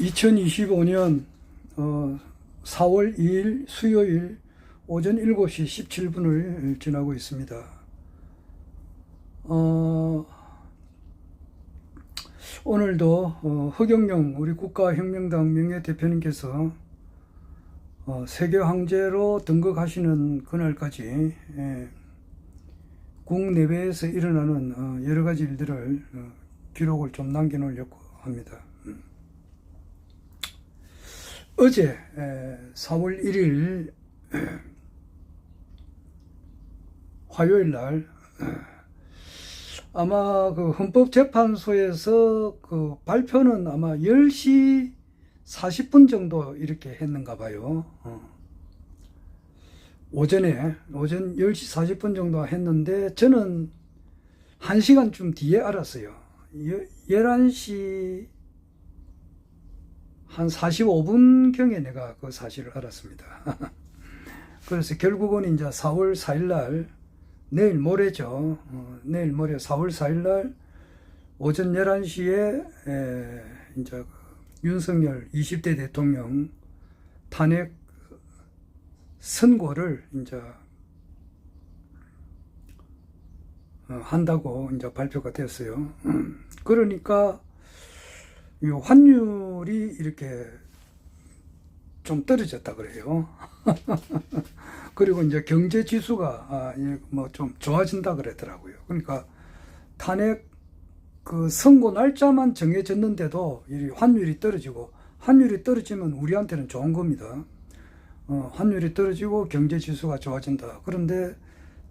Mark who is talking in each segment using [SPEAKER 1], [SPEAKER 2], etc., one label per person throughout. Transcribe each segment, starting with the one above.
[SPEAKER 1] 2025년 4월 2일 수요일 오전 7시 17분을 지나고 있습니다. 오늘도 허경영 우리 국가혁명당 명예대표님께서 세계 황제로 등극하시는 그날까지 국내외에서 일어나는 여러 가지 일들을 기록을 좀 남겨놓으려고 합니다. 어제 4월 1일 화요일 날 아마 그 헌법재판소에서 그 발표는 아마 10시 40분 정도 이렇게 했는가 봐요. 오전 10시 40분 정도 했는데 저는 1시간쯤 뒤에 알았어요. 11시 한 45분경에 내가 그 사실을 알았습니다. 그래서 결국은 이제 4월 4일 날, 내일 모레죠. 내일 모레 4월 4일 날 오전 11시에 이제 윤석열 20대 대통령 탄핵 선고를 이제 한다고 이제 발표가 됐어요. 그러니까 이 환율이 이렇게 좀 떨어졌다 그래요. 그리고 이제 경제 지수가 뭐 좀 좋아진다 그러더라고요. 그러니까 탄핵 그 선고 날짜만 정해졌는데도 이 환율이 떨어지고, 환율이 떨어지면 우리한테는 좋은 겁니다. 환율이 떨어지고 경제 지수가 좋아진다. 그런데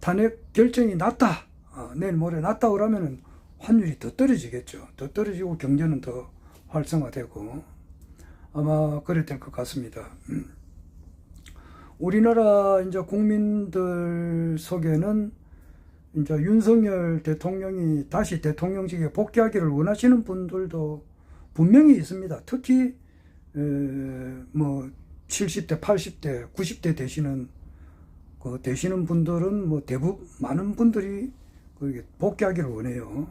[SPEAKER 1] 탄핵 결정이 났다, 내일 모레 났다 그러면은 환율이 더 떨어지겠죠. 더 떨어지고 경제는 더 활성화되고 아마 그래 될 것 같습니다. 우리나라 이제 국민들 속에는 이제 윤석열 대통령이 다시 대통령직에 복귀하기를 원하시는 분들도 분명히 있습니다. 특히 뭐 70대, 80대, 90대 되시는 분들은 뭐 대부분 많은 분들이 복귀하기를 원해요.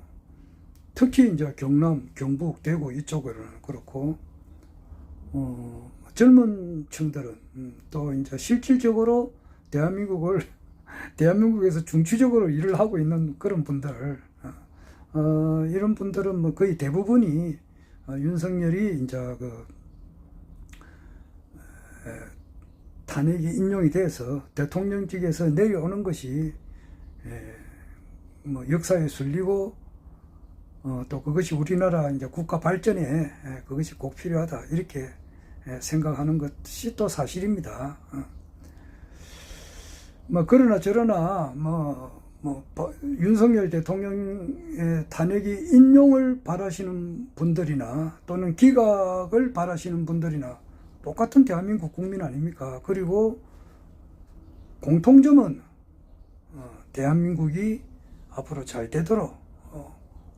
[SPEAKER 1] 특히 이제 경남, 경북, 대구 이쪽으로는 그렇고, 젊은 층들은 또 이제 실질적으로 대한민국에서 중추적으로 일을 하고 있는 그런 분들, 이런 분들은 뭐 거의 대부분이 윤석열이 이제 탄핵이 인용이 돼서 대통령직에서 내려오는 것이 뭐 역사에 술리고 또 그것이 우리나라 이제 국가 발전에 그것이 꼭 필요하다 이렇게 생각하는 것이 또 사실입니다. 뭐 그러나 저러나 윤석열 대통령의 탄핵이 인용을 바라시는 분들이나 또는 기각을 바라시는 분들이나 똑같은 대한민국 국민 아닙니까? 그리고 공통점은 대한민국이 앞으로 잘 되도록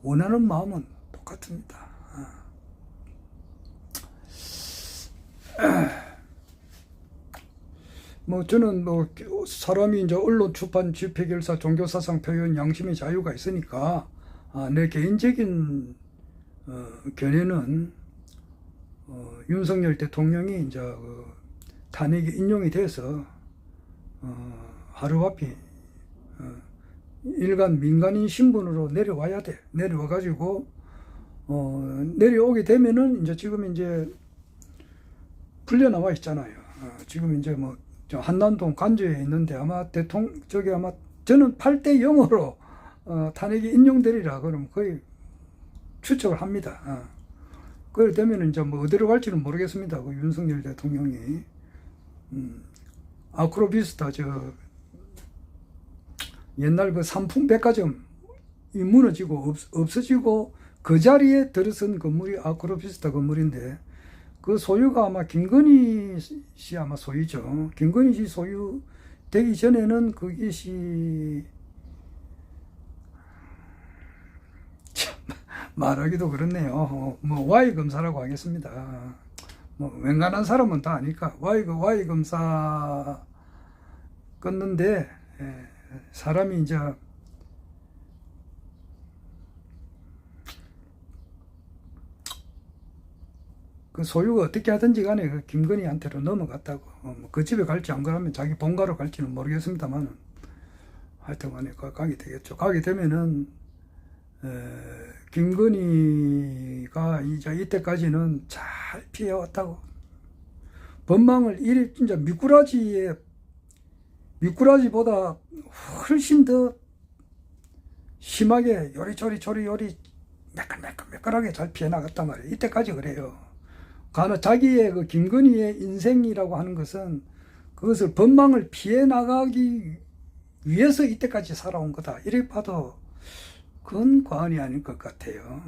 [SPEAKER 1] 원하는 마음은 똑같습니다. 뭐 저는 뭐 사람이 이제 언론, 출판, 집회, 결사, 종교, 사상, 표현, 양심의 자유가 있으니까 내 개인적인 견해는 윤석열 대통령이 이제 탄핵이 인용이 돼서 하루아피 일간 민간인 신분으로 내려와야 돼. 내려와가지고 내려오게 되면은 이제 지금 이제 풀려 나와 있잖아요. 지금 이제 뭐 한남동 간주에 있는데 아마 아마 저는 8대 0으로 탄핵이 인용되리라 그러면 거의 추측을 합니다. 그래 되면 이제 뭐 어디로 갈지는 모르겠습니다. 그 윤석열 대통령이 아크로비스타 옛날 그 삼풍백화점이 무너지고 없어지고 그 자리에 들어선 건물이 아크로비스타 건물인데 그 소유가 아마 김건희 씨 아마 소유죠. 김건희 씨 소유 되기 전에는 그것이 참 말하기도 그렇네요. 뭐 Y 검사라고 하겠습니다. 뭐 웬간한 사람은 다 아니까 Y 검사 껐는데 사람이 이제 그 소유가 어떻게 하든지 간에 그 김건희한테로 넘어갔다고. 그 집에 갈지 안 그러면 자기 본가로 갈지는 모르겠습니다만 하여튼 간에 가게 되겠죠. 가게 되면은 김건희가 이제 이때까지는 잘 피해왔다고. 법망을 이리 진짜 미꾸라지보다 훨씬 더 심하게 요리조리 매끌하게 잘 피해 나갔단 말이에요. 이때까지 그래요. 자기의 그 김건희의 인생이라고 하는 것은 그것을 법망을 피해 나가기 위해서 이때까지 살아온 거다. 이렇게 봐도 그건 과언이 아닐 것 같아요.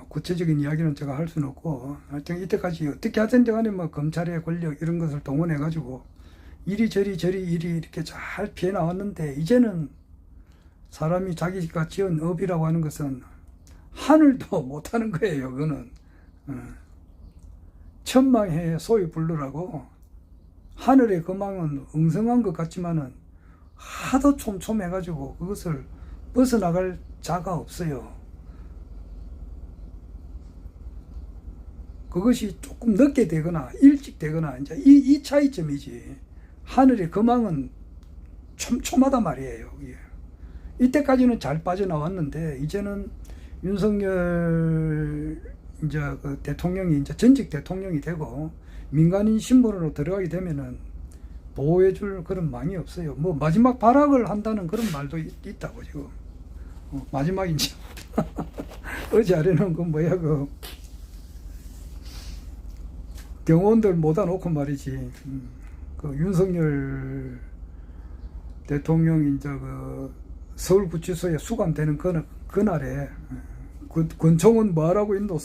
[SPEAKER 1] 구체적인 이야기는 제가 할 수는 없고, 하여튼 이때까지 어떻게 하든지 간에 검찰의 권력 이런 것을 동원해가지고 이리저리 일이 이렇게 잘 피해 나왔는데, 이제는 사람이 자기가 지은 업이라고 하는 것은 하늘도 못하는 거예요. 그거는 천망해 소위 불르라고. 하늘의 거망은 엉성한 것 같지만은 하도 촘촘해가지고 그것을 벗어나갈 자가 없어요. 그것이 조금 늦게 되거나 일찍 되거나 이제 이 차이점이지. 하늘의 거망은 촘촘하단 말이에요. 이때까지는 잘 빠져나왔는데, 이제는 윤석열 이제 그 대통령이 이제 전직 대통령이 되고 민간인 신분으로 들어가게 되면은 보호해줄 그런 망이 없어요. 뭐 마지막 발악을 한다는 그런 말도 있다고 지금. 마지막인지. 어제 아래는 그 뭐야 그 경호원들 모아 놓고 말이지. 그 윤석열 대통령이 이제 그 서울구치소에 수감되는 그날에 권총은 뭐하라고 인도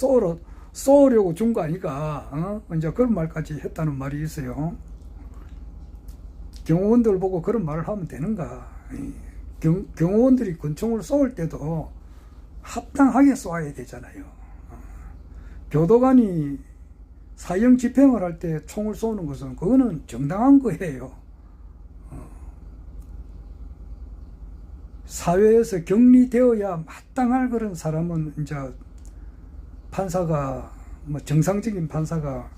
[SPEAKER 1] 쏘려고 준 거 아니까, 이제 그런 말까지 했다는 말이 있어요. 경호원들 보고 그런 말을 하면 되는가? 경호원들이 권총을 쏠 때도 합당하게 쏘아야 되잖아요. 교도관이 사형 집행을 할 때 총을 쏘는 것은 그거는 정당한 거예요. 사회에서 격리되어야 마땅할 그런 사람은 이제 판사가 정상적인 판사가,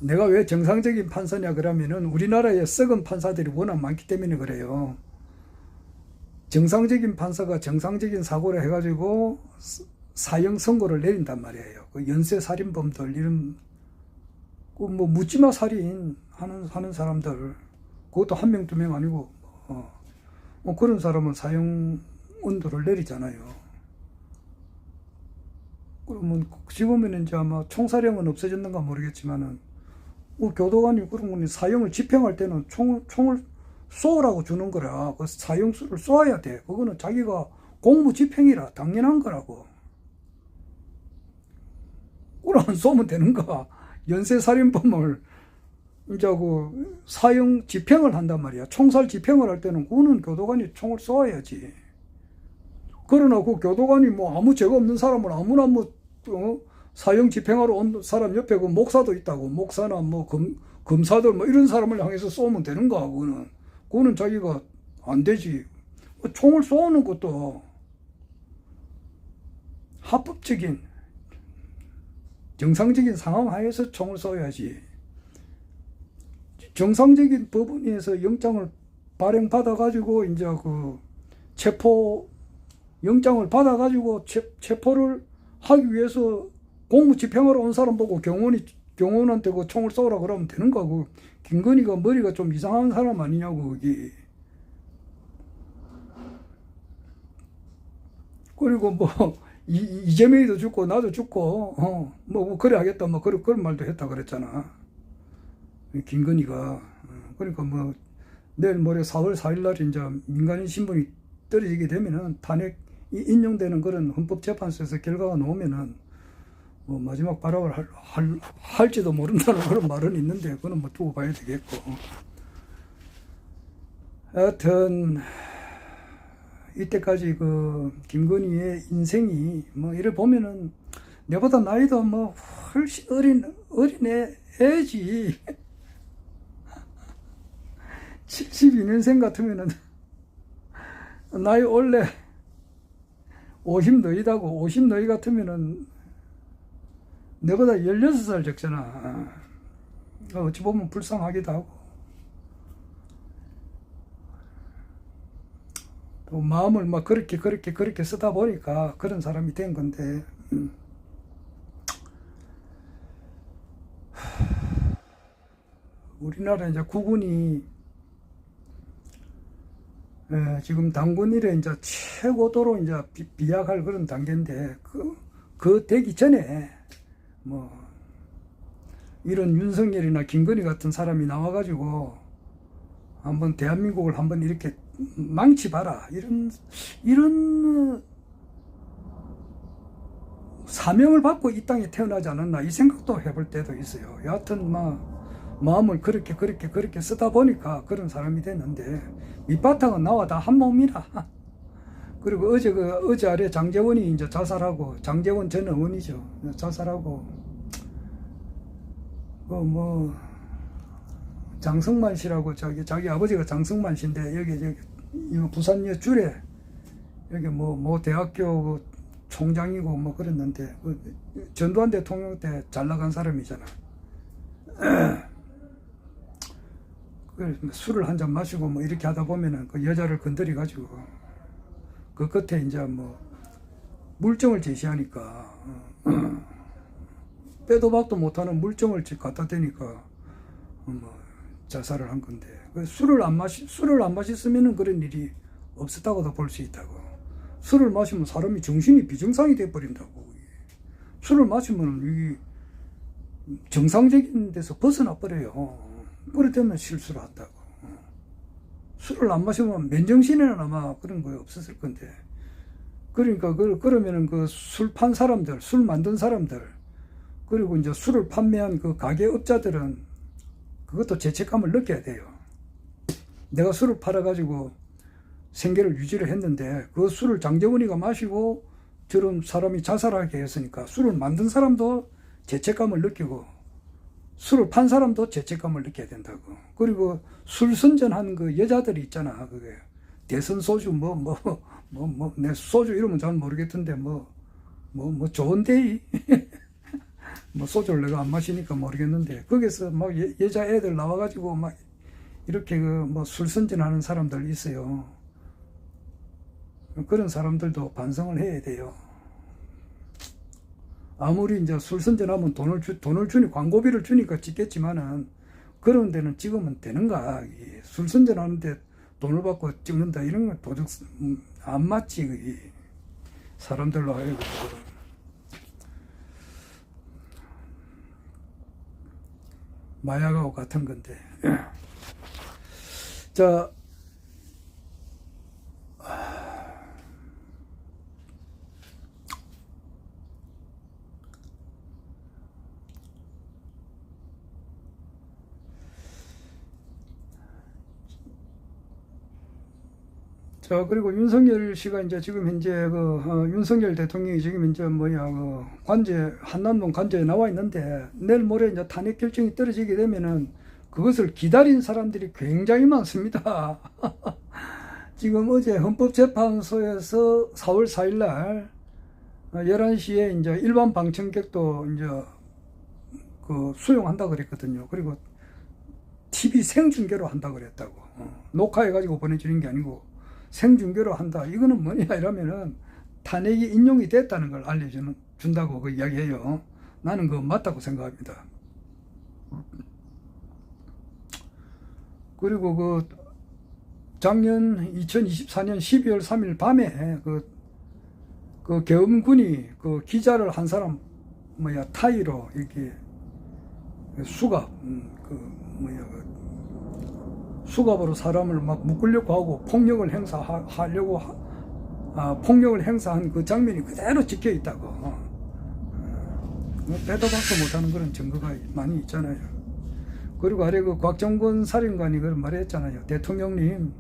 [SPEAKER 1] 내가 왜 정상적인 판사냐 그러면은 우리나라에 썩은 판사들이 워낙 많기 때문에 그래요. 정상적인 판사가 정상적인 사고를 해가지고 사형 선고를 내린단 말이에요. 그 연쇄살인범들 이런 뭐 묻지마 살인 하는 사람들, 그것도 한 명 두 명 아니고 그런 사람은 사형 언도를 내리잖아요. 그러면 지금은 이제 아마 총사령은 없어졌는가 모르겠지만은 교도관이 그러면 사형을 집행할 때는 총을 쏘라고 주는 거라. 그 사형수를 쏘아야 돼. 그거는 자기가 공무 집행이라 당연한 거라고. 그걸 안 쏘면 되는가? 연쇄살인범을 이제 그 사형 집행을 한단 말이야. 총살 집행을 할 때는 그거는 교도관이 총을 쏘아야지. 그러나 그 교도관이 뭐 아무 죄가 없는 사람을 아무나 사형 집행하러 온 사람 옆에 그 목사도 있다고, 목사나 뭐 검사들 뭐 이런 사람을 향해서 쏘면 되는가? 그거는 자기가 안 되지. 총을 쏘는 것도 합법적인 정상적인 상황 하에서 총을 쏘아야지. 정상적인 법원에서 영장을 발행받아가지고 이제 그 체포 영장을 받아가지고 체포를 하기 위해서 공무 집행하러 온 사람 보고 경호원한테 그 총을 쏘라 그러면 되는 거고. 김건희가 머리가 좀 이상한 사람 아니냐고 그게. 그리고 뭐 이재명이도 죽고 나도 죽고 뭐 그래 하겠다 뭐 그런 말도 했다 그랬잖아. 김건희가. 그러니까 뭐 내일 모레 4월 4일 날 이제 민간인 신분이 떨어지게 되면은 탄핵이 인용되는 그런 헌법재판소에서 결과가 나오면은 뭐 마지막 발악을 할지도 모른다는 그런 말은 있는데, 그거는 뭐 두고 봐야 되겠고. 하여튼 이때까지 그 김건희의 인생이 뭐 이래 보면은 내보다 나이도 뭐 훨씬 어린 애지. 72년생 같으면은 나이 원래 50 너이다고. 50 너이 같으면은 내보다 16살 적잖아. 어찌 보면 불쌍하기도 하고 또 마음을 막 그렇게 쓰다 보니까 그런 사람이 된 건데, 우리나라 이제 국군이 지금 당군 일에 이제 최고도로 이제 비약할 그런 단계인데, 그 되기 전에 뭐 이런 윤석열이나 김건희 같은 사람이 나와가지고 한번 대한민국을 한번 이렇게 망치봐라, 이런 사명을 받고 이 땅에 태어나지 않았나, 이 생각도 해볼 때도 있어요. 여하튼 마음을 그렇게 쓰다 보니까 그런 사람이 됐는데, 밑바탕은 나와 다 한 몸이라. 그리고 어제 아래 장제원이 이제 자살하고, 장제원 전 의원이죠, 자살하고, 장성만 씨라고, 자기 아버지가 장성만 씨인데, 여기 부산 줄에 여기 뭐 대학교 총장이고 뭐 그랬는데, 전두환 대통령 때 잘 나간 사람이잖아. 술을 한 잔 마시고 뭐 이렇게 하다 보면은 그 여자를 건드려 가지고 그 끝에 이제 뭐 물증을 제시하니까 빼도 박도 못하는 물증을 갖다 대니까 뭐 자살을 한 건데, 술을 안 마셨으면은 그런 일이 없었다고도 볼 수 있다고. 술을 마시면 사람이 정신이 비정상이 돼 버린다고. 술을 마시면 이 정상적인 데서 벗어나 버려요. 그럴 때면 실수를 한다고. 술을 안 마시면 맨정신에는 아마 그런 거 없었을 건데, 그러니까 그러면은 그 술 판 사람들, 술 만든 사람들, 그리고 이제 술을 판매한 그 가게업자들은 그것도 죄책감을 느껴야 돼요. 내가 술을 팔아가지고 생계를 유지를 했는데 그 술을 장제원이가 마시고 저런 사람이 자살하게 했으니까, 술을 만든 사람도 죄책감을 느끼고 술을 판 사람도 죄책감을 느껴야 된다고. 그리고 술 선전한 그 여자들이 있잖아. 그게 대선 소주 내 소주 이름은 잘 모르겠던데 좋은데 뭐 소주를 내가 안 마시니까 모르겠는데, 거기서 막 여자 애들 나와가지고 막 이렇게 술 선전하는 사람들 있어요. 그런 사람들도 반성을 해야 돼요. 아무리 이제 술 선전하면 돈을 주니, 광고비를 주니까 찍겠지만은, 그런 데는 찍으면 되는가? 술 선전하는데 돈을 받고 찍는다, 이런 건 도적 안 맞지. 그게 사람들로 하여금 마약하고 같은 건데. 자, 그리고 윤석열 씨가 이제 지금 현재 윤석열 대통령이 지금 이제 한남동 관저에 나와 있는데, 내일 모레 이제 탄핵 결정이 떨어지게 되면은 그것을 기다린 사람들이 굉장히 많습니다. 지금 어제 헌법재판소에서 4월 4일 날 11시에 이제 일반 방청객도 이제 수용한다 그랬거든요. 그리고 TV 생중계로 한다 그랬다고. 녹화해가지고 보내주는 게 아니고 생중계로 한다. 이거는 뭐냐 이러면은 탄핵이 인용이 됐다는 걸 알려준다고 그 이야기해요. 나는 그거 맞다고 생각합니다. 그리고 작년 2024년 12월 3일 밤에 그 계엄군이 기자를 한 사람 타이로 이렇게 수갑으로 사람을 막 묶으려고 하고 폭력을 행사한 그 장면이 그대로 찍혀 있다고. 빼도 박도 못하는 그런 증거가 많이 있잖아요. 그리고 아래 곽정권 사령관이 그런 말 했잖아요. 대통령님,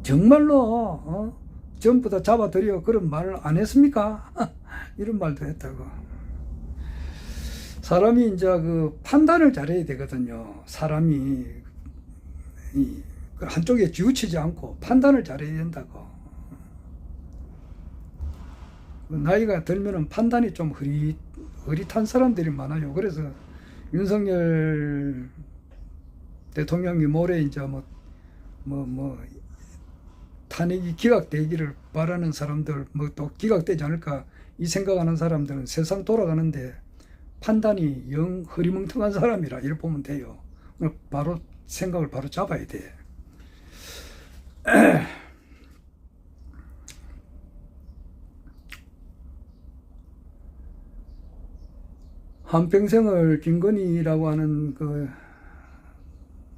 [SPEAKER 1] 정말로 전부 다 잡아들여, 그런 말을 안 했습니까? 이런 말도 했다고. 사람이 이제 그 판단을 잘해야 되거든요. 사람이 그 한쪽에 치우치지 않고 판단을 잘해야 된다고. 나이가 들면은 판단이 좀 흐릿한 사람들이 많아요. 그래서 윤석열 대통령이 모레 이제 탄핵이 기각되기를 바라는 사람들, 뭐 또 기각되지 않을까 이 생각하는 사람들은 세상 돌아가는데 판단이 영 흐리멍텅한 사람이라 이렇게 보면 돼요. 바로 생각을 바로 잡아야 돼. 한평생을 김건희라고 하는 그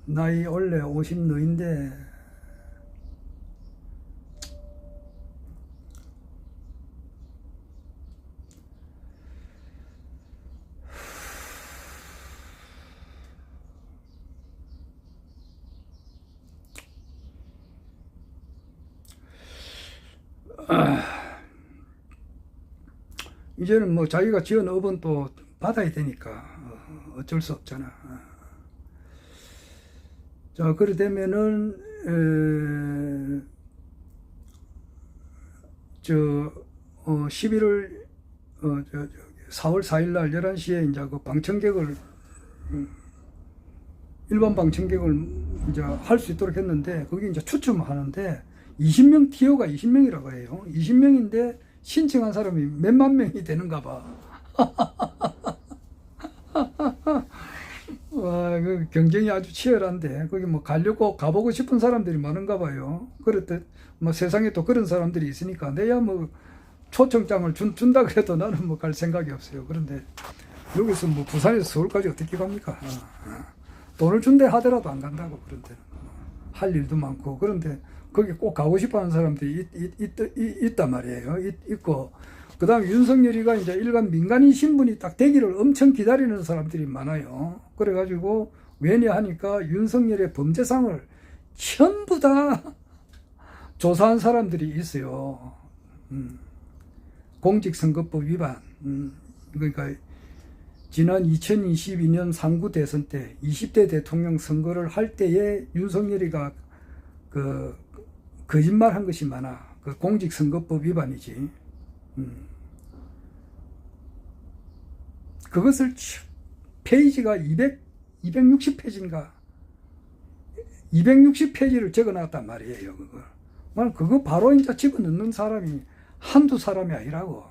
[SPEAKER 1] 나이 원래 50 너인데 이제는 뭐 자기가 지은 업은 또 받아야 되니까 어쩔 수 없잖아. 자, 그래 되면은 11월 4월 4일 날 11시에 이제 그 방청객을 일반 방청객을 이제 할 수 있도록 했는데 거기 이제 추첨하는데 20명 티어가 20명이라고 해요. 20명인데 신청한 사람이 몇만 명이 되는가 봐. 와, 그 경쟁이 아주 치열한데 거기 뭐 가려고 가보고 싶은 사람들이 많은가 봐요. 그렇듯 뭐 세상에 또 그런 사람들이 있으니까 내야 뭐 초청장을 준다 그래도 나는 뭐 갈 생각이 없어요. 그런데 여기서 뭐 부산에서 서울까지 어떻게 갑니까? 돈을 준대 하더라도 안 간다고. 그런데 할 일도 많고 그런데 거기 꼭 가고 싶어하는 사람들이 있단 말이에요. 있고 그 다음에 윤석열이가 이제 일간 민간인 신분이 딱 되기를 엄청 기다리는 사람들이 많아요. 그래가지고 왜냐 하니까 윤석열의 범죄상을 전부 다 조사한 사람들이 있어요. 공직선거법 위반. 그러니까 지난 2022년 상구 대선 때 20대 대통령 선거를 할 때에 윤석열이가 그 거짓말 한 것이 많아. 그 공직선거법 위반이지. 그것을 페이지가 260페이지인가 260페이지를 적어 놨단 말이에요. 그거 바로 이제 집어넣는 사람이 한두 사람이 아니라고.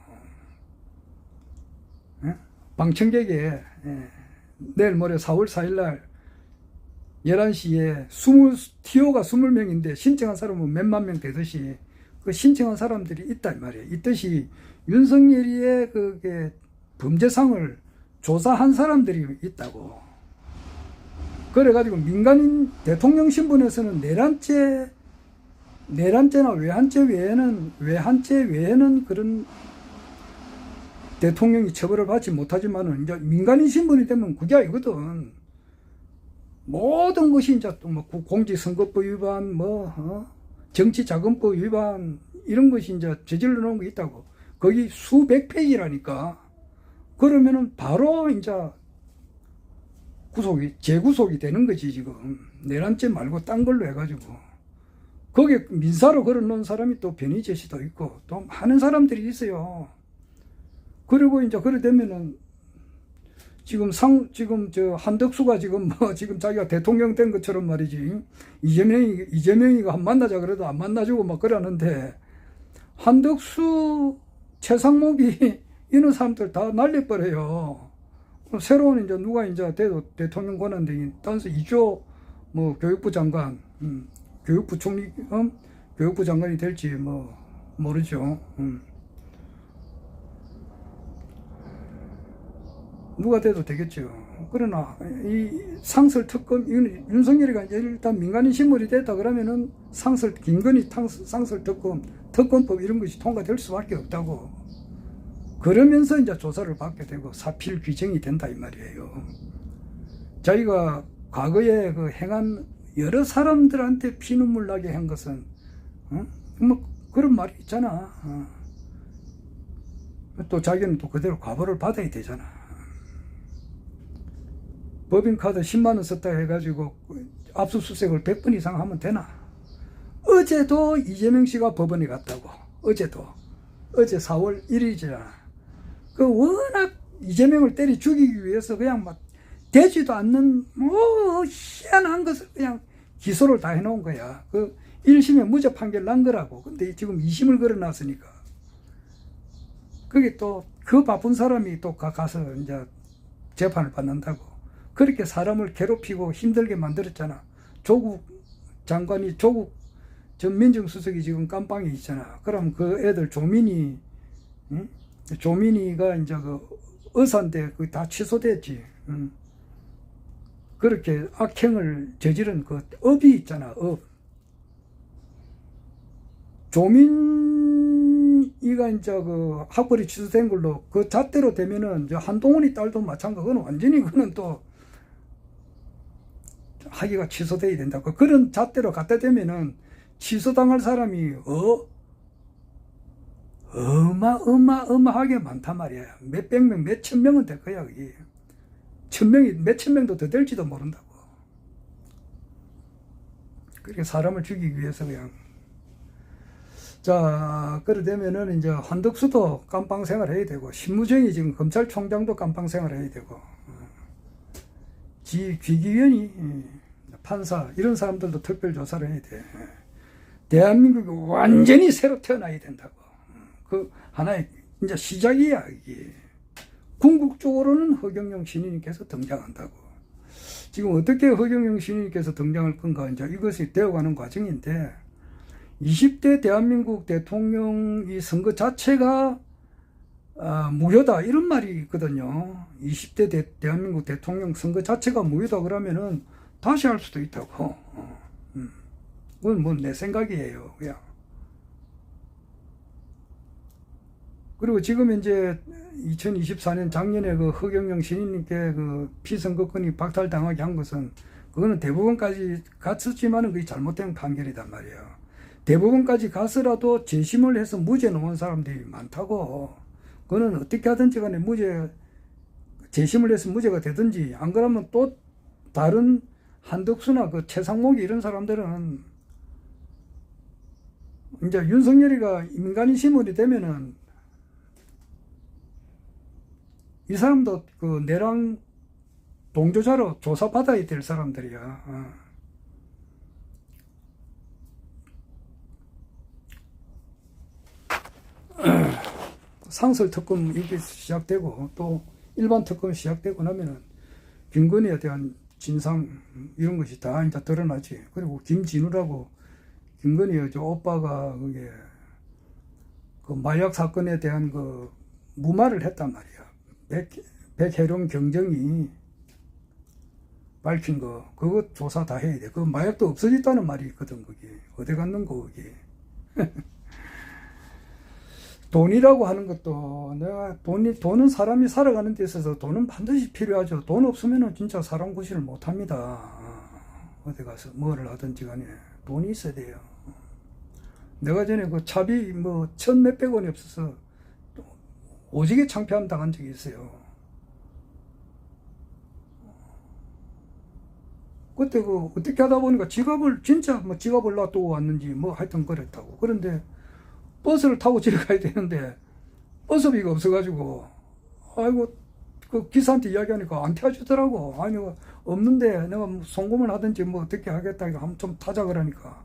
[SPEAKER 1] 방청객에 내일 모레 4월 4일 날 11시에 티오가 20명인데 신청한 사람은 몇만 명 되듯이 그 신청한 사람들이 있단 말이에요. 있듯이 윤석열이의 그게 범죄상을 조사한 사람들이 있다고. 그래가지고 민간인 대통령 신분에서는 내란죄나 외환죄 외에는 그런 대통령이 처벌을 받지 못하지만은 이제 민간인 신분이 되면 그게 아니거든. 모든 것이 이제 또 뭐 공직선거법 위반, 정치자금법 위반 이런 것이 이제 저질러 놓은 게 있다고. 거기 수백 페이지라니까. 그러면은 바로 이제 재구속이 되는 거지 지금. 내란죄 말고 딴 걸로 해가지고. 거기에 민사로 걸어놓은 사람이 또 변희재씨도 있고 또 많은 사람들이 있어요. 그리고 이제 그래 되면은 지금 한덕수가 지금 자기가 대통령 된 것처럼 말이지. 이재명이가 만나자 그래도 안 만나주고 막 그러는데 한덕수, 최상목이 이런 사람들 다 날려버려요. 새로운 이제 누가 이제 대통령 권한대행 따라서 이조 교육부 장관, 교육부 총리, 교육부 장관이 될지 모르죠. 누가 돼도 되겠죠. 그러나 이 상설 특검, 이건 윤석열이가 일단 민간인 신분이 됐다 그러면은 김건희 상설 특검법 이런 것이 통과될 수밖에 없다고. 그러면서 이제 조사를 받게 되고 사필 규정이 된다 이 말이에요. 자기가 과거에 그 행한 여러 사람들한테 피눈물 나게 한 것은 그런 말이 있잖아. 또 자기는 또 그대로 과보를 받아야 되잖아. 법인카드 10만 원 썼다 해가지고 압수수색을 100번 이상 하면 되나? 어제도 이재명 씨가 법원에 갔다고. 어제도. 어제 4월 1일이잖아. 그 워낙 이재명을 때려 죽이기 위해서 그냥 막 되지도 않는 뭐 희한한 것을 그냥 기소를 다 해놓은 거야. 그 1심에 무죄 판결 난 거라고. 근데 지금 2심을 걸어놨으니까. 그게 또 그 바쁜 사람이 또 가서 이제 재판을 받는다고. 그렇게 사람을 괴롭히고 힘들게 만들었잖아. 조국 장관이, 조국 전 민정수석이 지금 깜빵에 있잖아. 그럼 그 애들 조민이, 응? 조민이가 이제 그 의사인데 그게 다 취소됐지. 응? 그렇게 악행을 저지른 그 업이 있잖아, 업. 조민이가 이제 그 학벌이 취소된 걸로 그 잣대로 되면은 이제 한동훈이 딸도 마찬가지. 그건 완전히 그는 또 학위가 취소돼야 된다고. 그런 잣대로 갖다 대면은 취소당할 사람이 어마어마하게 많단 말이야. 몇백 명, 몇천 명은 될 거야, 그게. 몇천 명도 더 될지도 모른다고. 그렇게 사람을 죽이기 위해서 그냥. 자, 그래 되면은 이제 한덕수도 깜빵 생활해야 되고, 신무정이 지금 검찰총장도 깜빵 생활해야 되고, 귀기위원이, 판사, 이런 사람들도 특별조사를 해야 돼. 대한민국이 완전히 새로 태어나야 된다고. 그 하나의 이제 시작이야, 이게. 궁극적으로는 허경영 신인님께서 등장한다고. 지금 어떻게 허경영 신인님께서 등장할 건가, 이제 이것이 되어가는 과정인데, 20대 대한민국 대통령 이 선거 자체가 무효다, 이런 말이 있거든요. 20대 대한민국 대통령 선거 자체가 무효다 그러면은 다시 할 수도 있다고. 그건 뭐 내 생각이에요, 그냥. 그리고 지금 이제 2024년 작년에 그 허경영 신인님께 그 피선거권이 박탈당하게 한 것은, 그거는 대법원까지 갔었지만은 그게 잘못된 판결이단 말이에요. 대법원까지 가서라도 재심을 해서 무죄 놓은 사람들이 많다고. 그거는 어떻게 하든지 간에 재심을 해서 무죄가 되든지, 안 그러면 또 다른 한덕수나 그 최상목이 이런 사람들은 이제 윤석열이가 민간인신문이 되면은 이 사람도 그 내랑 동조자로 조사받아야 될 사람들이야. 상설 특검 이게 시작되고 또 일반 특검 시작되고 나면은 김건희에 대한 진상 이런 것이 다 이제 드러나지. 그리고 김진우라고 김건희의 저 오빠가 그게 그 마약 사건에 대한 그 무마를 했단 말이야. 백혜룡 경정이 밝힌 거 그거 조사 다 해야 돼. 그 마약도 없어졌다는 말이 있거든. 그게 어디 갔는 거 그게. 돈이라고 하는 것도 내가 돈은 사람이 살아가는 데 있어서 돈은 반드시 필요하죠. 돈 없으면은 진짜 사람 구실을 못 합니다. 어디 가서 뭐를 하든지 간에 돈이 있어야 돼요. 내가 전에 그 차비 뭐 1,몇백 원이 없어서 오지게 창피함 당한 적이 있어요. 그때 그 어떻게 하다 보니까 지갑을 진짜 뭐 지갑을 놔두고 왔는지 뭐 하여튼 그랬다고. 그런데 버스를 타고 집에 가야 되는데 버스비가 없어가지고 아이고 그 기사한테 이야기하니까 안 태워주더라고. 아니 없는데 내가 송금을 하든지 뭐 어떻게 하겠다 이거 한번 좀 타자 그러니까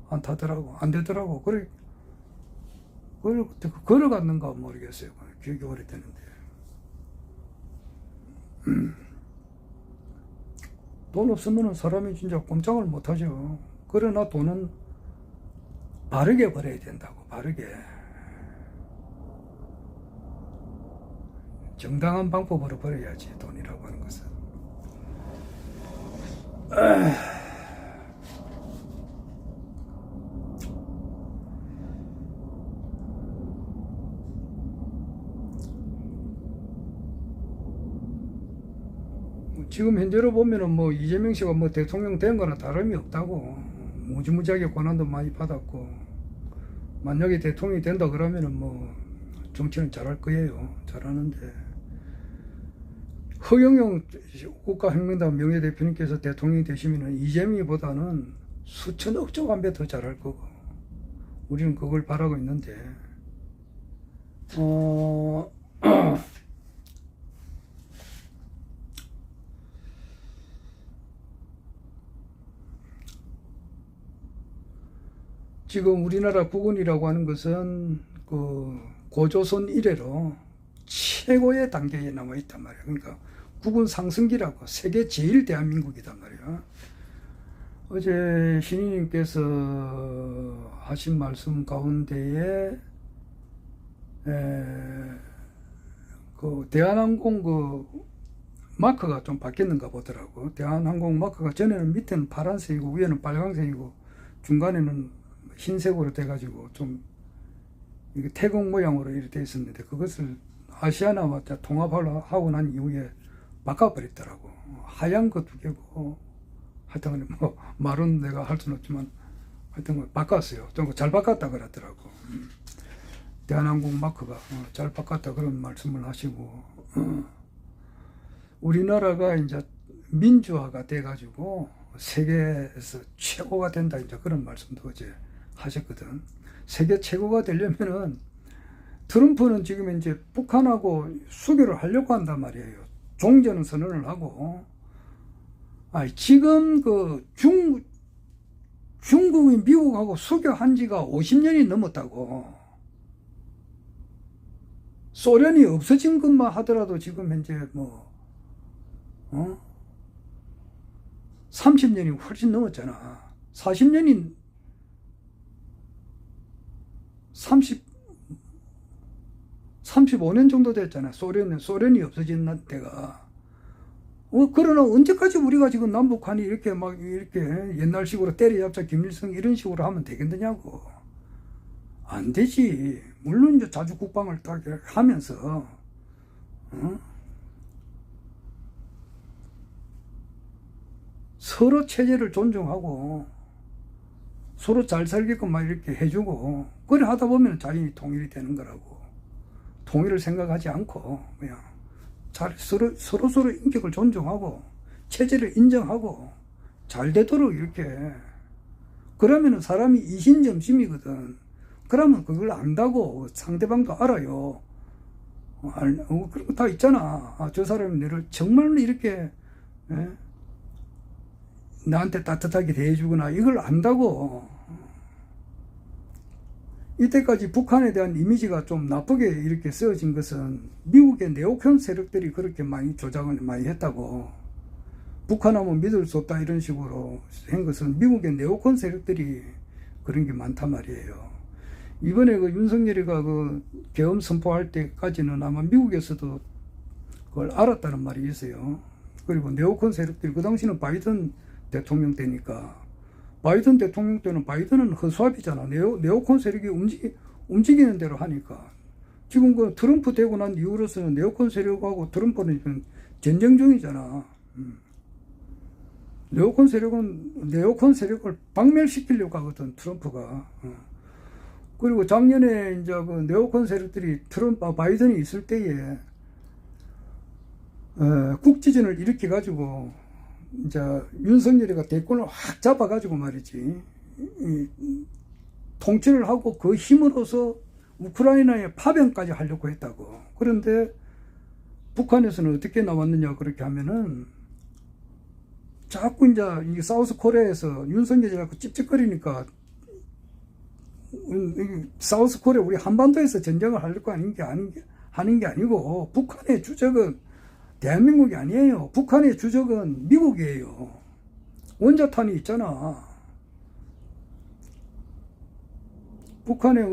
[SPEAKER 1] 안 타더라고. 안 되더라고. 그래 걸어갔는가 모르겠어요. 기억이 오래되는데. 돈 없으면 사람이 진짜 꼼짝을 못하죠. 그러나 돈은 바르게 벌어야 된다고. 바르게. 정당한 방법으로 벌어야지. 돈이라고 하는 것은. 지금 현재로 보면은 뭐 이재명 씨가 뭐 대통령 된 거나 다름이 없다고. 무지무지하게 권한도 많이 받았고, 만약에 대통령이 된다 그러면은 뭐 정치는 잘할 거예요. 잘하는데 허경영 국가혁명당 명예대표님께서 대통령이 되시면 이재명보다는 수천억 조 한 배 더 잘할 거고, 우리는 그걸 바라고 있는데, 지금 우리나라 국군이라고 하는 것은 그 고조선 이래로 최고의 단계에 남아 있단 말이야. 그러니까 국군 상승기라고 세계 제일 대한민국이단 말이야. 어제 신인님께서 하신 말씀 가운데에 그 대한항공 그 마크가 좀 바뀌었는가 보더라고. 대한항공 마크가 전에는 밑에는 파란색이고 위에는 빨간색이고 중간에는 흰색으로 돼가지고 좀 이게 태국 모양으로 이렇게 돼 있었는데, 그것을 아시아나와 통합하고 난 이후에 바꿔버렸더라고. 하얀 거 두 개고, 하여튼 뭐 말은 내가 할 수는 없지만 하여튼 바꿨어요. 좀 잘 바꿨다 그러더라고. 대한항공 마크가 잘 바꿨다 그런 말씀을 하시고, 우리나라가 이제 민주화가 돼가지고 세계에서 최고가 된다, 이제 그런 말씀도 어제 하셨거든. 세계 최고가 되려면은 트럼프는 지금 이제 북한하고 수교를 하려고 한단 말이에요. 종전 선언을 하고, 지금 그 중국이 미국하고 수교한 지가 50년이 넘었다고. 소련이 없어진 것만 하더라도 지금 현재 30년이 훨씬 넘었잖아. 40년이 35년 정도 됐잖아. 소련이 없어진 때가. 그러나 언제까지 우리가 지금 남북한이 이렇게 막 이렇게 옛날식으로 때려잡자 김일성 이런 식으로 하면 되겠느냐고. 안 되지. 물론 이제 자주 국방을 딱 하면서, 서로 체제를 존중하고 서로 잘 살게끔 막 이렇게 해주고, 그래 하다 보면 자연히 통일이 되는 거라고. 통일을 생각하지 않고 그냥 서로 인격을 존중하고 체제를 인정하고 잘 되도록 이렇게. 그러면은 사람이 이신점심이거든. 그러면 그걸 안다고 상대방도 알아요. 그런 거 다 있잖아. 저 사람이 너를 정말로 이렇게 나한테 따뜻하게 대해주거나 이걸 안다고. 이때까지 북한에 대한 이미지가 좀 나쁘게 이렇게 쓰여진 것은 미국의 네오콘 세력들이 그렇게 많이 조작을 많이 했다고. 북한하면 믿을 수 없다 이런 식으로 한 것은 미국의 네오콘 세력들이 그런 게 많단 말이에요. 이번에 그 윤석열이가 그 계엄 선포할 때까지는 아마 미국에서도 그걸 알았다는 말이 있어요. 그리고 네오콘 세력들이, 그 당시는 바이든 대통령 때니까, 바이든 대통령 때는 바이든은 허수아비잖아. 네오콘 세력이 움직이는 대로 하니까. 지금 그 트럼프 되고 난 이후로서는 네오콘 세력하고 트럼프는 전쟁 중이잖아. 네오콘 세력을 박멸시키려고 하거든, 트럼프가. 그리고 작년에 이제 그 네오콘 세력들이 바이든이 있을 때에 국지전을 일으켜가지고 이제 윤석열이가 대권을 확 잡아가지고 말이지, 통치를 하고 그 힘으로서 우크라이나에 파병까지 하려고 했다고. 그런데 북한에서는 어떻게 나왔느냐 그렇게 하면은, 자꾸 이제 이 사우스 코리아에서 윤석열이 자꾸 찝찝거리니까, 사우스 코리아 우리 한반도에서 전쟁을 하려고 하는 게 아니고, 북한의 주적은 대한민국이 아니에요. 북한의 주적은 미국이에요. 원자탄이 있잖아. 북한의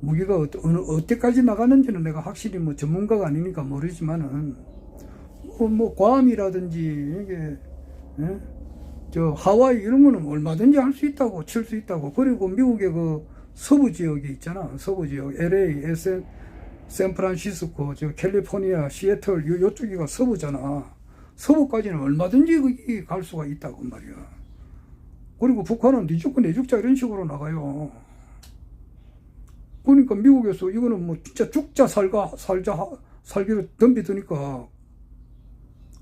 [SPEAKER 1] 무기가 어디까지 나가는지는 내가 확실히 전문가가 아니니까 모르지만은, 괌이라든지 이게 하와이 이런 거는 얼마든지 할 수 있다고, 칠 수 있다고. 그리고 미국의 그 서부 지역이 있잖아. 서부 지역, LA, 샌프란시스코, 캘리포니아, 시애틀, 요쪽이가 서부잖아. 서부까지는 얼마든지 갈 수가 있다고 말이야. 그리고 북한은 네 죽고 내 죽자 이런 식으로 나가요. 그러니까 미국에서 이거는 뭐 진짜 죽자 살기로 덤비드니까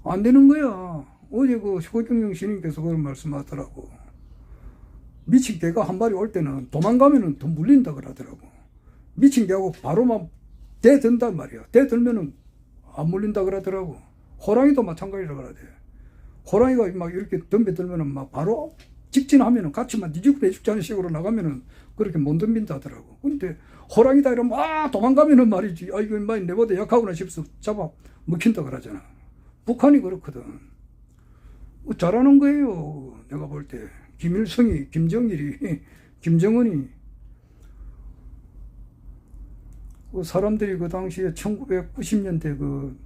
[SPEAKER 1] 안 되는 거야. 어제 그 허경영 시인께서 그런 말씀하더라고. 미친 개가 한 마리 올 때는 도망가면은 더 물린다 그러더라고. 미친 개하고 바로 막 대든단 말이야. 대들면은 안 물린다 그러더라고. 호랑이도 마찬가지라 그러대. 호랑이가 막 이렇게 덤벼들면은 막 바로 직진하면은 같이 막 뒤집고 내죽지 않은 식으로 나가면은 그렇게 못 덤빈다 하더라고. 근데 호랑이다 이러면 도망가면은 말이지. 이거 인마 내보다 약하구나 싶어서 잡아 먹힌다 그러잖아. 북한이 그렇거든. 잘하는 거예요. 내가 볼 때. 김일성이, 김정일이, 김정은이. 그 사람들이 그 당시에 1990년대 그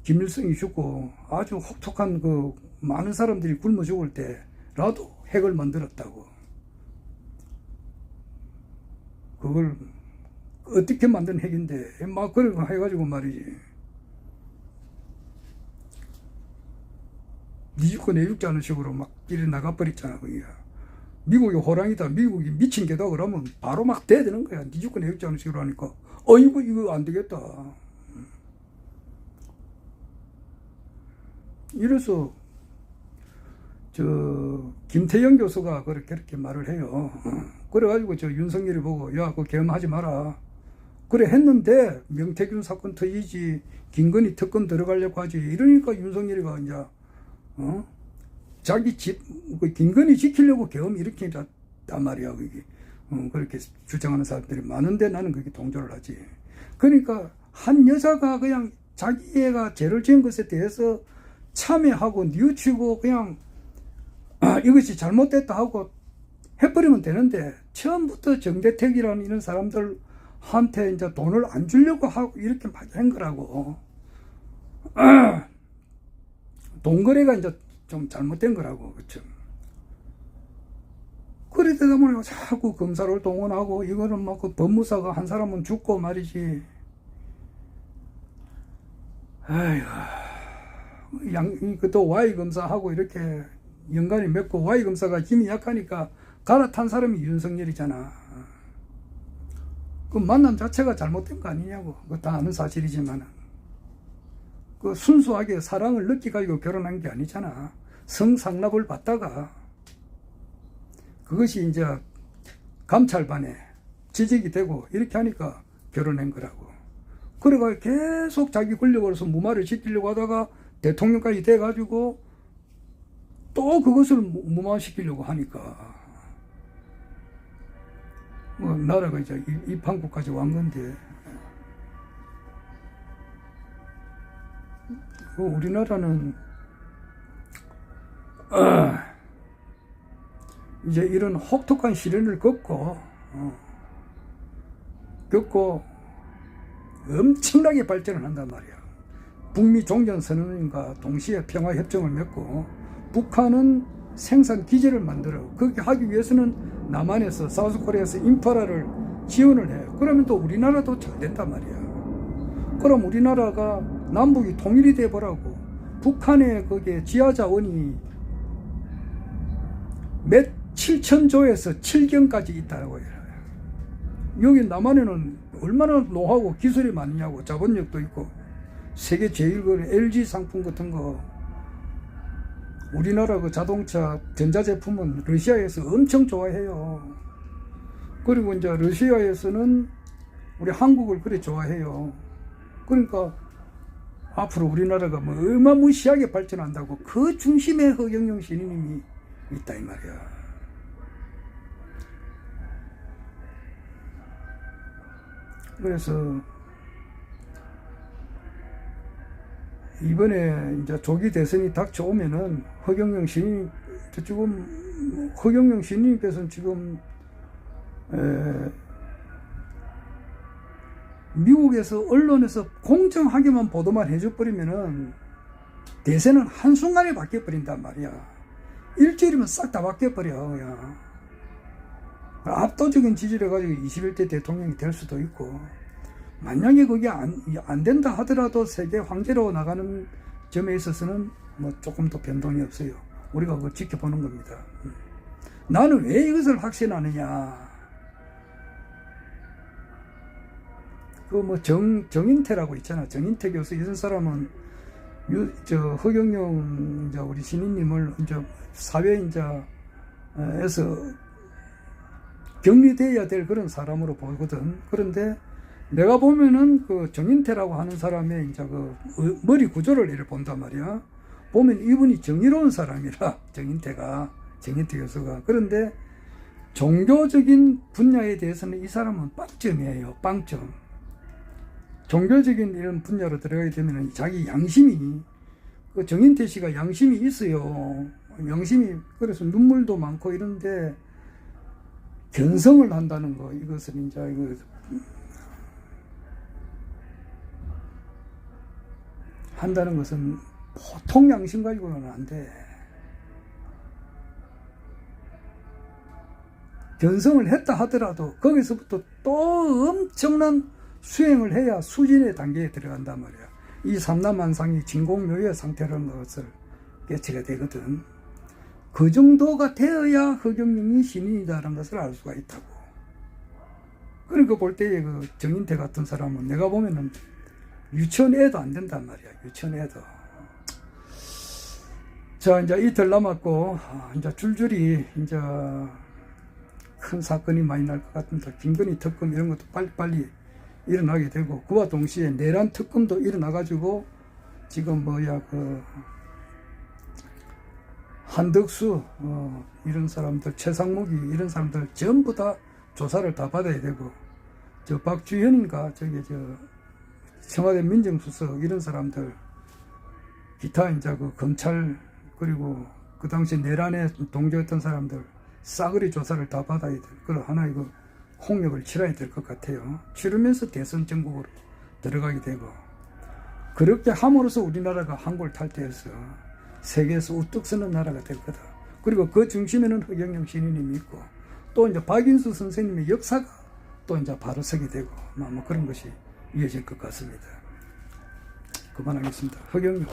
[SPEAKER 1] 김일성이 죽고 아주 혹독한 그 많은 사람들이 굶어 죽을 때라도 핵을 만들었다고. 그걸 어떻게 만든 핵인데 막 그걸 해가지고 말이지. 니 죽고 내 죽지 않은 식으로 막 이래 나가버렸잖아. 그게. 미국이 호랑이다, 미국이 미친 개다 그러면 바로 막 대드는 거야. 니 죽고 내 죽지 않은 식으로 하니까 어이구 이거 안 되겠다. 이래서 저 김태영 교수가 그렇게 말을 해요. 그래가지고 저 윤석열이 보고 야 그거 계엄하지 마라. 그래 했는데 명태균 사건 터지지 김건희 특검 들어가려고 하지. 이러니까 윤석열이가 이제 자기 집 그 김건희 지키려고 계엄 일으킨단 말이야. 그게 그렇게 주장하는 사람들이 많은데 나는 그게 동조를 하지. 그러니까 한 여자가 그냥 자기가 죄를 지은 것에 대해서 참여하고 뉘우치고 그냥 이것이 잘못됐다 하고 해버리면 되는데 처음부터 정대택이라는 이런 사람들한테 이제 돈을 안 주려고 하고 이렇게 막 한 거라고. 돈 거래가 이제 좀 잘못된 거라고. 그쵸? 그러다 보니까 자꾸 검사를 동원하고 이거는 막 그 법무사가 한 사람은 죽고 말이지. 아이고. 또 Y 검사하고 이렇게 연관이 맺고 Y 검사가 힘이 약하니까 갈아탄 사람이 윤석열이잖아. 그 만남 자체가 잘못된 거 아니냐고. 그거 다 아는 사실이지만. 그 순수하게 사랑을 느끼가지고 결혼한 게 아니잖아. 성상납을 받다가 그것이 이제 감찰반에 지적이 되고 이렇게 하니까 결혼한 거라고. 그래가 계속 자기 권력으로서 무마를 시키려고 하다가 대통령까지 돼가지고 또 그것을 무마시키려고 하니까 뭐 나라가 이제 이 판국까지 왔 건데 우리나라는 이제 이런 혹독한 시련을 겪고 엄청나게 발전을 한단 말이야. 북미 종전선언과 동시에 평화협정을 맺고 북한은 생산 기지를 만들어. 그렇게 하기 위해서는 남한에서 사우스코리아에서 인프라를 지원을 해. 그러면 또 우리나라도 잘 된단 말이야. 그럼 우리나라가 남북이 통일이 돼보라고. 북한의 거기에 지하자원이 몇 7천조에서 7경까지 있다고 해요. 여기 남한에는 얼마나 노하고 기술이 많냐고. 자본력도 있고. 세계 제일 그 LG 상품 같은 거. 우리나라 그 자동차 전자제품은 러시아에서 엄청 좋아해요. 그리고 이제 러시아에서는 우리 한국을 그래 좋아해요. 그러니까 앞으로 우리나라가 뭐 어마무시하게 발전한다고. 그 중심에 허경영 신임이 있다 이 말이야. 그래서 이번에 이제 조기 대선이 닥쳐오면은 허경영 신임 지금 허경영 신임께서는 지금 미국에서 언론에서 공정하게만 보도만 해줘버리면은 대세는 한순간에 바뀌어버린단 말이야. 일주일이면 싹 다 바뀌어버려. 그냥. 압도적인 지지를 가지고 21대 대통령이 될 수도 있고, 만약에 그게 안 된다 하더라도 세계 황제로 나가는 점에 있어서는 뭐 조금 더 변동이 없어요. 우리가 그걸 지켜보는 겁니다. 나는 왜 이것을 확신하느냐. 그 뭐 정인태라고 있잖아. 정인태 교수 이런 사람은 허경영 이제 우리 신인님을 이제 사회 에서 격리돼야 될 그런 사람으로 보거든. 그런데 내가 보면은 그 정인태라고 하는 사람의 이제 그 머리 구조를 이렇게 본단 말이야. 보면 이분이 정의로운 사람이라 정인태 교수가. 그런데 종교적인 분야에 대해서는 이 사람은 빵점이에요. 빵점. 종교적인 이런 분야로 들어가게 되면 자기 양심이, 그 정인태 씨가 양심이 있어요. 양심이, 그래서 눈물도 많고 이런데 견성을 한다는 거, 이것은 이제 이거 한다는 것은 보통 양심 가지고는 안 돼. 견성을 했다 하더라도 거기서부터 또 엄청난 수행을 해야 수진의 단계에 들어간단 말이야. 이 삼라만상이 진공묘의 상태라는 것을 깨치게 되거든. 그 정도가 되어야 허경영이 신인이다라는 것을 알 수가 있다고. 그러니까 볼 때에 그 정인태 같은 사람은 내가 보면은 유치원 애도 안 된단 말이야. 유치원 애도. 자, 이제 이틀 남았고, 이제 줄줄이 이제 큰 사건이 많이 날 것 같습니다. 김건희 특검 이런 것도 빨리빨리 일어나게 되고, 그와 동시에 내란 특검도 일어나가지고 지금 한덕수 이런 사람들, 최상목이 이런 사람들 전부 다 조사를 다 받아야 되고, 저 박주현인가 청와대 민정수석 이런 사람들, 기타 이제 그 검찰, 그리고 그 당시 내란에 동조했던 사람들 싸그리 조사를 다 받아야 될 그런 하나의 그 홍역을 치러야 될 것 같아요. 치르면서 대선 전국으로 들어가게 되고, 그렇게 함으로써 우리나라가 한골 탈퇴해서 세계에서 우뚝 서는 나라가 될 거다. 그리고 그 중심에는 허경영 신인님이 있고, 또 이제 박인수 선생님의 역사가 또 이제 바로 서게 되고, 뭐 그런 것이 이어질 것 같습니다. 그만하겠습니다. 허경영.